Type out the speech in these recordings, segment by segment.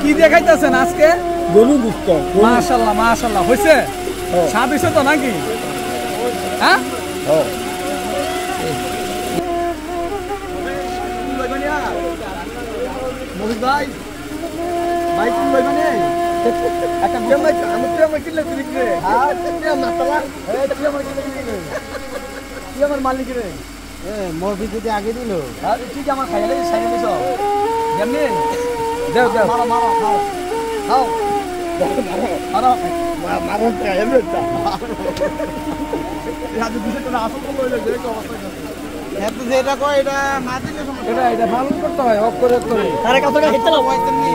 কি দেখাইতেছেন আজকে? গরু গুস্ত। মাশাআল্লাহ মাশাআল্লাহ, হইছে? স্বাদ হইছে তো নাকি? হ্যাঁ মহিত ভাই, ভাই কোন ভাই মানে একটা প্রেম ভাই, আমি প্রেম ভাই কিনলে তুই রে? হ্যাঁ প্রেম না তালা, এই প্রেম ভাই কিনলে কি আমার মালিক রে? মরবি যদি আগে দিল ঠিক আমার খাইলে সাইলে দিছ যেমনি দেও দেও মারো মারো খাও খাও মারো মারো এমনটা রাজু দিছে তো আসল তো লইলে যে কি অবস্থা এত যেটা কয় এটা না দিলে সমস্যা। এটা ভালো করতে হয় অফ করে তারে কত টাকা হিটলা পয়সা নি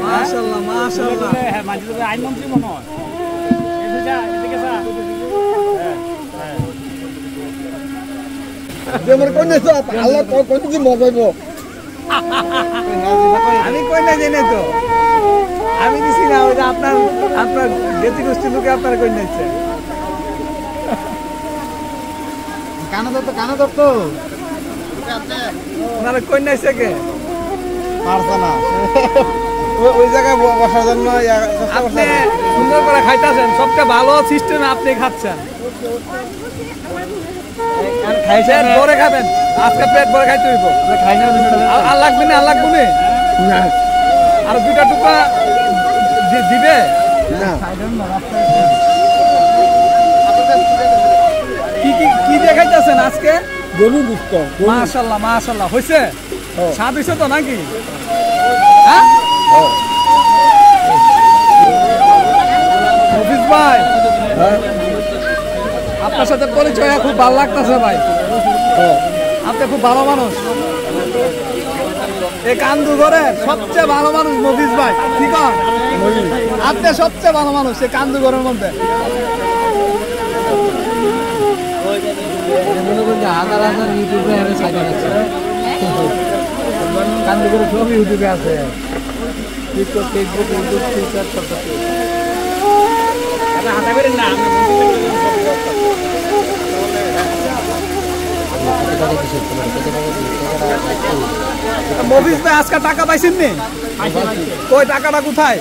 মাশাআল্লাহ মাশাআল্লাহ, হ্যাঁ মাঝে তো আইন মন্ত্রী মনে হয়। এদিকে এদিকে যা যে মর কোন নেছো আল্লাহ কত কি মজাইব। আমি কই না জানি তো, আমি দিছি না, ওই যে আপনার গেতি গোষ্ঠী লোকে আপনার কই নাইছে। কানা দত্ত ওনারা কই নাইছে কে? পারছ না ওই জায়গায় বসার জন্য আপনি সুন্দর করে খাইতেছেন, সবচেয়ে ভালো সিস্টেমে আপনি খাচ্ছেন। খাইছেন পরে খাবেন, আজকে পেট ভরে খাইতে হইব। আর লাগবে না, আর লাগবে না, আর দুইটা টুকরা দিবে না। কি দেখাইতেছেন আজকে? গরু গুস্ত। মাশাআল্লাহ মাশাআল্লাহ, হইছে? স্বাদ হইছে তো নাকি? হ্যাঁ মফিজ ভাই, আপনার সাথে পরিচয় খুব ভালো লাগতেছে ভাই, আপনি খুব ভালো মানুষ। এই কান্দুঘরের সবচেয়ে ভালো মানুষ মফিজ ভাই, ঠিক আছে? আপনি সবচেয়ে ভালো মানুষ এই কান্দুঘরের মধ্যে। হাজার হাজার ইউটিউবে কান্দুঘরের সব ইউটিউবে আছে, টিকটক, ফেসবুক, ইউটিউব, টুইটার সব কিছু। মফিজ ভাই আজকে টাকা পাইছেন নি? ওই টাকাটা কোথায়?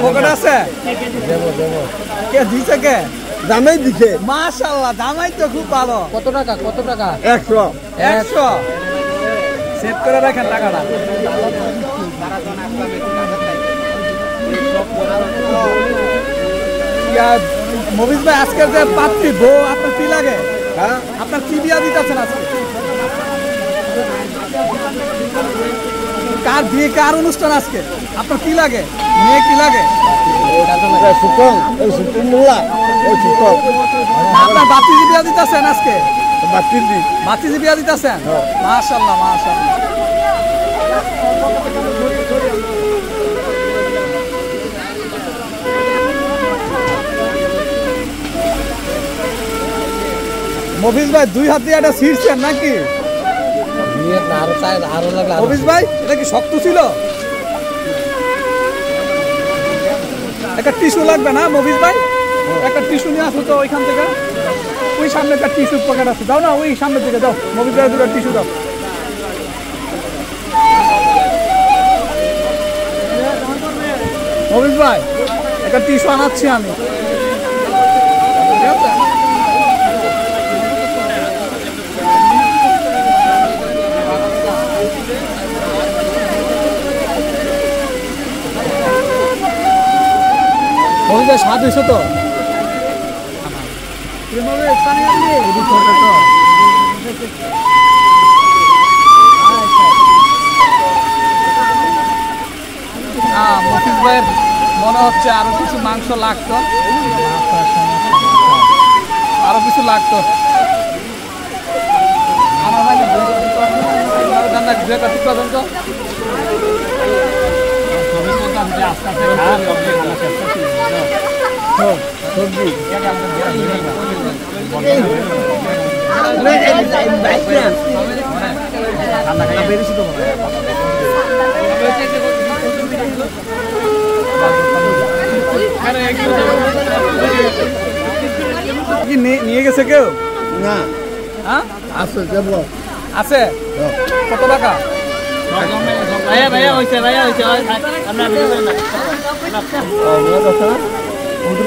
পকেটে আছে? কে দিছে কে? জামাই দিছে। মাশাআল্লাহ, জামাই তো খুব ভালো। কত টাকা? 100 সেভ করে রাখেন টাকাটা। মফিজ ভাই আজকের যে পাত্রী বউ, আপনার কি লাগে? হ্যাঁ আপনার কি বিয়া দিতেছেন আজকে? কার বিয়ে, কার অনুষ্ঠান আজকে? আপনার কি লাগে? মেয়ে কি লাগে? আপনার বাতিজি বিয়া দিতেছেন আজকে? বাতিজি বিয়া দিতেছেন? মাশাআল্লাহ মাশাআল্লাহ। মফিজ ভাই 2 হাত দিয়ে এটা ছিঁড়ছেন নাকি? মফিজ ভাই এটা কি শক্ত ছিল? একটা টিস্যু লাগবে না মফিজ ভাই? একটা টিস্যু নিয়ে আসো তো ওইখান থেকে, ওই সামনে একটা টিস্যু পকেট আছে, দাও না ওই সামনে থেকে দাও। মফিজ ভাই 2টা টিস্যু দাও। মফিজ ভাই একটা টিস্যু আনাচ্ছি আমি। মফিজ স্বাদ হয়েছে তো? মফিজ ভাইয়ের মনে হচ্ছে আরো কিছু মাংস লাগতো, আরো কিছু লাগতো। আমার সবজি নিয়ে গেছে কেউ? না হ্যাঁ আছে দেবো আছে। কত টাকা? ভাইয়া ভাইয়া হইছে আমরা ভিডিও করি না। ওদের